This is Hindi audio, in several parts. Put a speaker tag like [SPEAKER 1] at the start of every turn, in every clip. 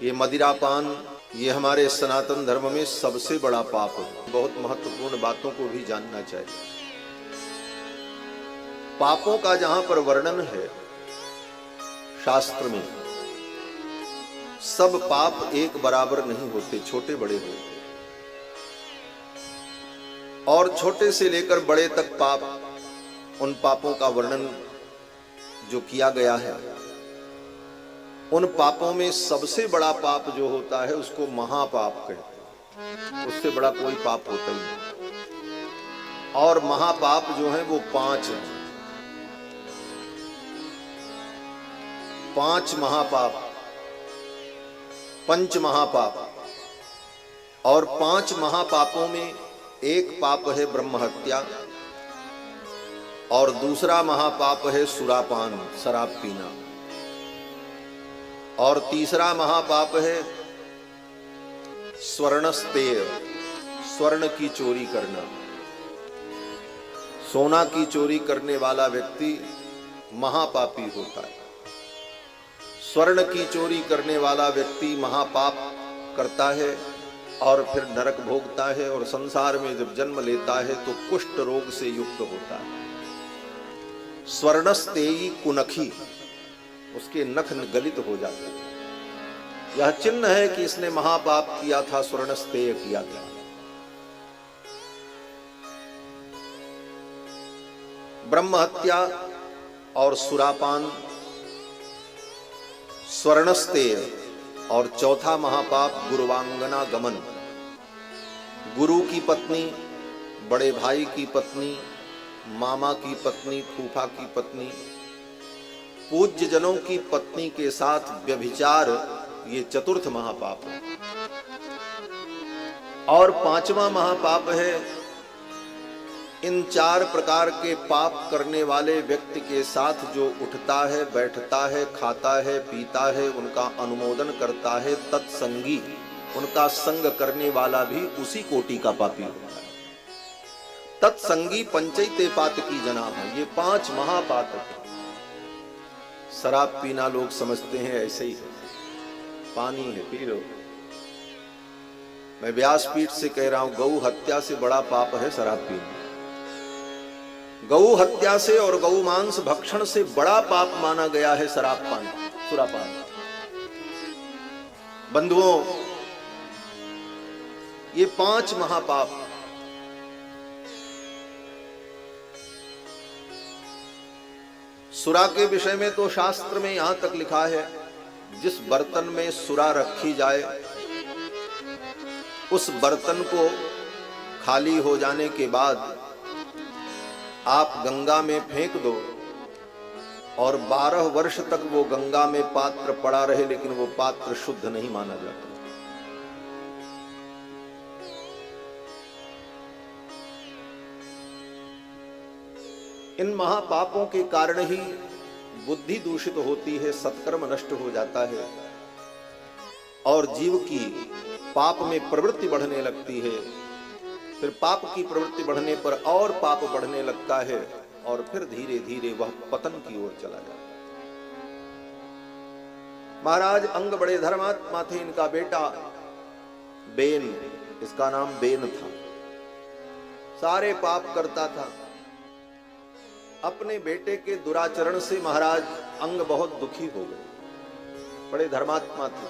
[SPEAKER 1] ये मदिरापान, ये हमारे सनातन धर्म में सबसे बड़ा पाप है। बहुत महत्वपूर्ण बातों को भी जानना चाहिए। पापों का जहां पर वर्णन है शास्त्र में, सब पाप एक बराबर नहीं होते, छोटे बड़े होते, और छोटे से लेकर बड़े तक पाप, उन पापों का वर्णन जो किया गया है, उन पापों में सबसे बड़ा पाप जो होता है उसको महापाप कहते हैं। उससे बड़ा कोई पाप होता ही नहीं। और महापाप जो है वो 5 हैं। 5 महापाप, पंच महापाप। और 5 महापापों में एक पाप है ब्रह्म हत्या, और दूसरा महापाप है सुरापान, शराब पीना, और तीसरा महापाप है स्वर्णस्तेय, स्वर्ण की चोरी करना। सोना की चोरी करने वाला व्यक्ति महापापी होता है। स्वर्ण की चोरी करने वाला व्यक्ति महापाप करता है और फिर नरक भोगता है, और संसार में जब जन्म लेता है तो कुष्ठ रोग से युक्त होता है। स्वर्णस्तेयी कुनखी, उसके नख गलित हो जाते हैं। यह चिन्ह है कि इसने महापाप किया था, स्वर्णस्तेय किया था। ब्रह्म हत्या और सुरापान, स्वर्णस्तेय, और चौथा महापाप गुरुवांगना गमन। गुरु की पत्नी, बड़े भाई की पत्नी, मामा की पत्नी, फूफा की पत्नी, पूज्य जनों की पत्नी के साथ व्यभिचार, ये चतुर्थ महापाप है। और 5वां महापाप है इन 4 प्रकार के पाप करने वाले व्यक्ति के साथ जो उठता है, बैठता है, खाता है, पीता है, उनका अनुमोदन करता है, तत्संगी, उनका संग करने वाला भी उसी कोटि का पापी होता है। तत्संगी पंचैते पातकी जना है, ये 5 महापाप है। शराब पीना लोग समझते हैं ऐसे ही है, पानी है, पी लो। मैं व्यासपीठ से कह रहा हूं, गौ हत्या से बड़ा पाप है शराब पीना। गौ हत्या से और गौ मांस भक्षण से बड़ा पाप माना गया है शराब पान, सुरापान। बंधुओं, ये 5 महापाप, सुरा के विषय में तो शास्त्र में यहां तक लिखा है, जिस बर्तन में सुरा रखी जाए उस बर्तन को खाली हो जाने के बाद आप गंगा में फेंक दो, और 12 वर्ष तक वो गंगा में पात्र पड़ा रहे, लेकिन वो पात्र शुद्ध नहीं माना जाता। इन महापापों के कारण ही बुद्धि दूषित होती है, सत्कर्म नष्ट हो जाता है, और जीव की पाप में प्रवृत्ति बढ़ने लगती है। फिर पाप की प्रवृत्ति बढ़ने पर और पाप बढ़ने लगता है, और फिर धीरे धीरे वह पतन की ओर चला जाता है। महाराज अंग बड़े धर्मात्मा थे। इनका बेटा बेन, इसका नाम बेन था, सारे पाप करता था। अपने बेटे के दुराचरण से महाराज अंग बहुत दुखी हो गए। बड़े धर्मात्मा थे,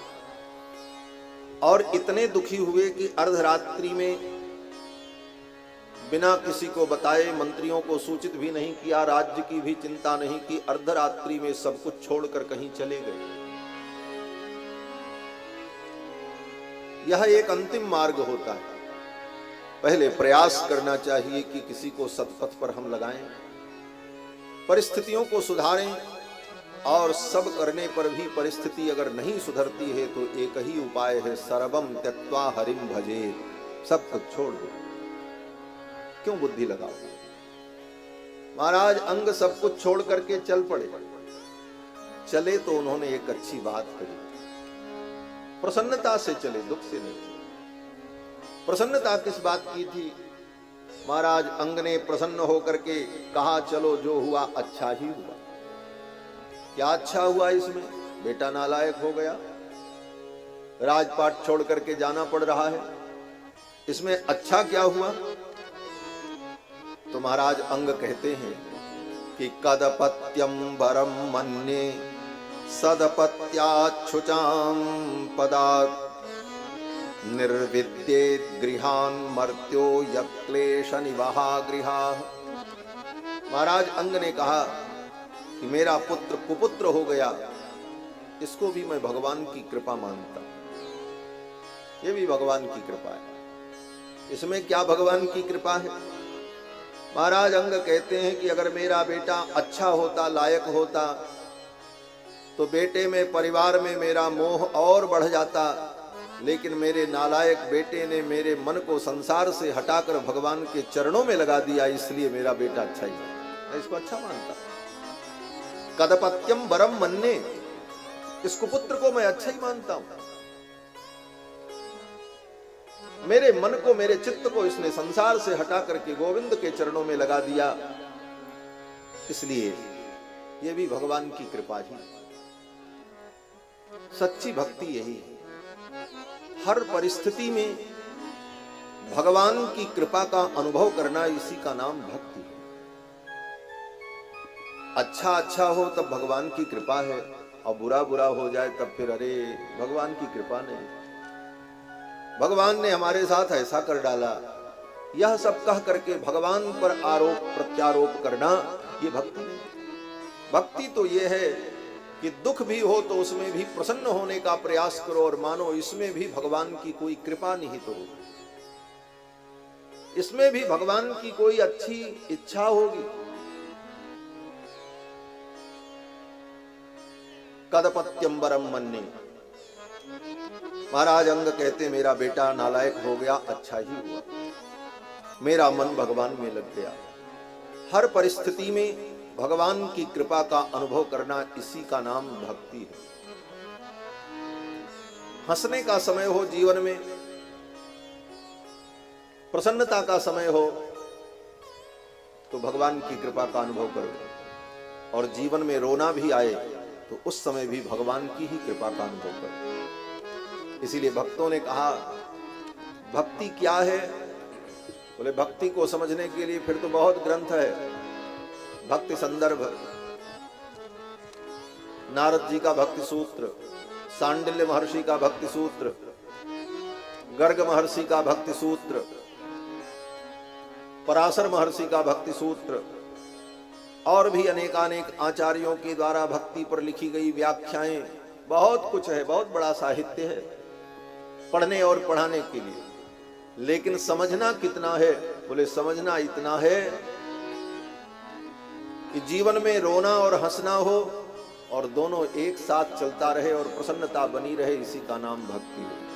[SPEAKER 1] और इतने दुखी हुए कि अर्धरात्रि में बिना किसी को बताए, मंत्रियों को सूचित भी नहीं किया, राज्य की भी चिंता नहीं की, अर्धरात्रि में सब कुछ छोड़कर कहीं चले गए। यह एक अंतिम मार्ग होता है। पहले प्रयास करना चाहिए कि किसी को सत्पथ पर हम लगाएं, परिस्थितियों को सुधारें, और सब करने पर भी परिस्थिति अगर नहीं सुधरती है तो एक ही उपाय है, सर्वम त्यक्त्वा हरिम भजे। सब कुछ छोड़ दो, क्यों बुद्धि लगाओ। महाराज अंग सब कुछ छोड़ करके चल पड़े। चले तो उन्होंने एक अच्छी बात कही, प्रसन्नता से चले, दुख से नहीं। प्रसन्नता किस बात की थी? महाराज अंग ने प्रसन्न होकर के कहा, चलो जो हुआ अच्छा ही हुआ। क्या अच्छा हुआ इसमें? बेटा नालायक हो गया, राजपाट छोड़ करके जाना पड़ रहा है, इसमें अच्छा क्या हुआ? तो महाराज अंग कहते हैं कि कदपत्यम वरम मन्ये सदपत्याच्छुचां पदात् निर्विद्येत गृहान मर्त्यो यक्लेश निवाहा गृहाः। महाराज अंग ने कहा कि मेरा पुत्र कुपुत्र हो गया, इसको भी मैं भगवान की कृपा मानता हूं, ये भी भगवान की कृपा है। इसमें क्या भगवान की कृपा है? महाराज अंग कहते हैं कि अगर मेरा बेटा अच्छा होता, लायक होता, तो बेटे में, परिवार में मेरा मोह और बढ़ जाता, लेकिन मेरे नालायक बेटे ने मेरे मन को संसार से हटाकर भगवान के चरणों में लगा दिया, इसलिए मेरा बेटा अच्छा ही है, मैं इसको अच्छा मानता। कदपत्यम वरम मन्ये, इस कुपुत्र को मैं अच्छा ही मानता हूं। मेरे मन को, मेरे चित्त को इसने संसार से हटा करके गोविंद के चरणों में लगा दिया, इसलिए ये भी भगवान की कृपा ही। सच्ची भक्ति यही है, हर परिस्थिति में भगवान की कृपा का अनुभव करना, इसी का नाम भक्ति है। अच्छा हो तब भगवान की कृपा है, और बुरा हो जाए तब फिर अरे भगवान की कृपा नहीं, भगवान ने हमारे साथ ऐसा कर डाला, यह सब कह करके भगवान पर आरोप प्रत्यारोप करना, ये भक्ति नहीं। भक्ति तो ये है कि दुख भी हो तो उसमें भी प्रसन्न होने का प्रयास करो, और मानो इसमें भी भगवान की कोई कृपा निहित हो, इसमें भी भगवान की कोई अच्छी इच्छा होगी। कदपत्यम वरम मन्ये, महाराज अंग कहते मेरा बेटा नालायक हो गया, अच्छा ही हुआ, मेरा मन भगवान में लग गया। हर परिस्थिति में भगवान की कृपा का अनुभव करना, इसी का नाम भक्ति है। हंसने का समय हो जीवन में, प्रसन्नता का समय हो, तो भगवान की कृपा का अनुभव करो, और जीवन में रोना भी आए तो उस समय भी भगवान की ही कृपा का अनुभव करो। इसीलिए भक्तों ने कहा भक्ति क्या है? बोले भक्ति को समझने के लिए फिर तो बहुत ग्रंथ है। भक्ति संदर्भ, नारद जी का भक्ति सूत्र, सांडिल्य महर्षि का भक्ति सूत्र, गर्ग महर्षि का भक्ति सूत्र, पराशर महर्षि का भक्ति सूत्र, और भी अनेकानेक आचार्यों के द्वारा भक्ति पर लिखी गई व्याख्याएं, बहुत कुछ है, बहुत बड़ा साहित्य है पढ़ने और पढ़ाने के लिए। लेकिन समझना कितना है? बोले समझना इतना है कि जीवन में रोना और हंसना हो, और दोनों एक साथ चलता रहे और प्रसन्नता बनी रहे, इसी का नाम भक्ति है।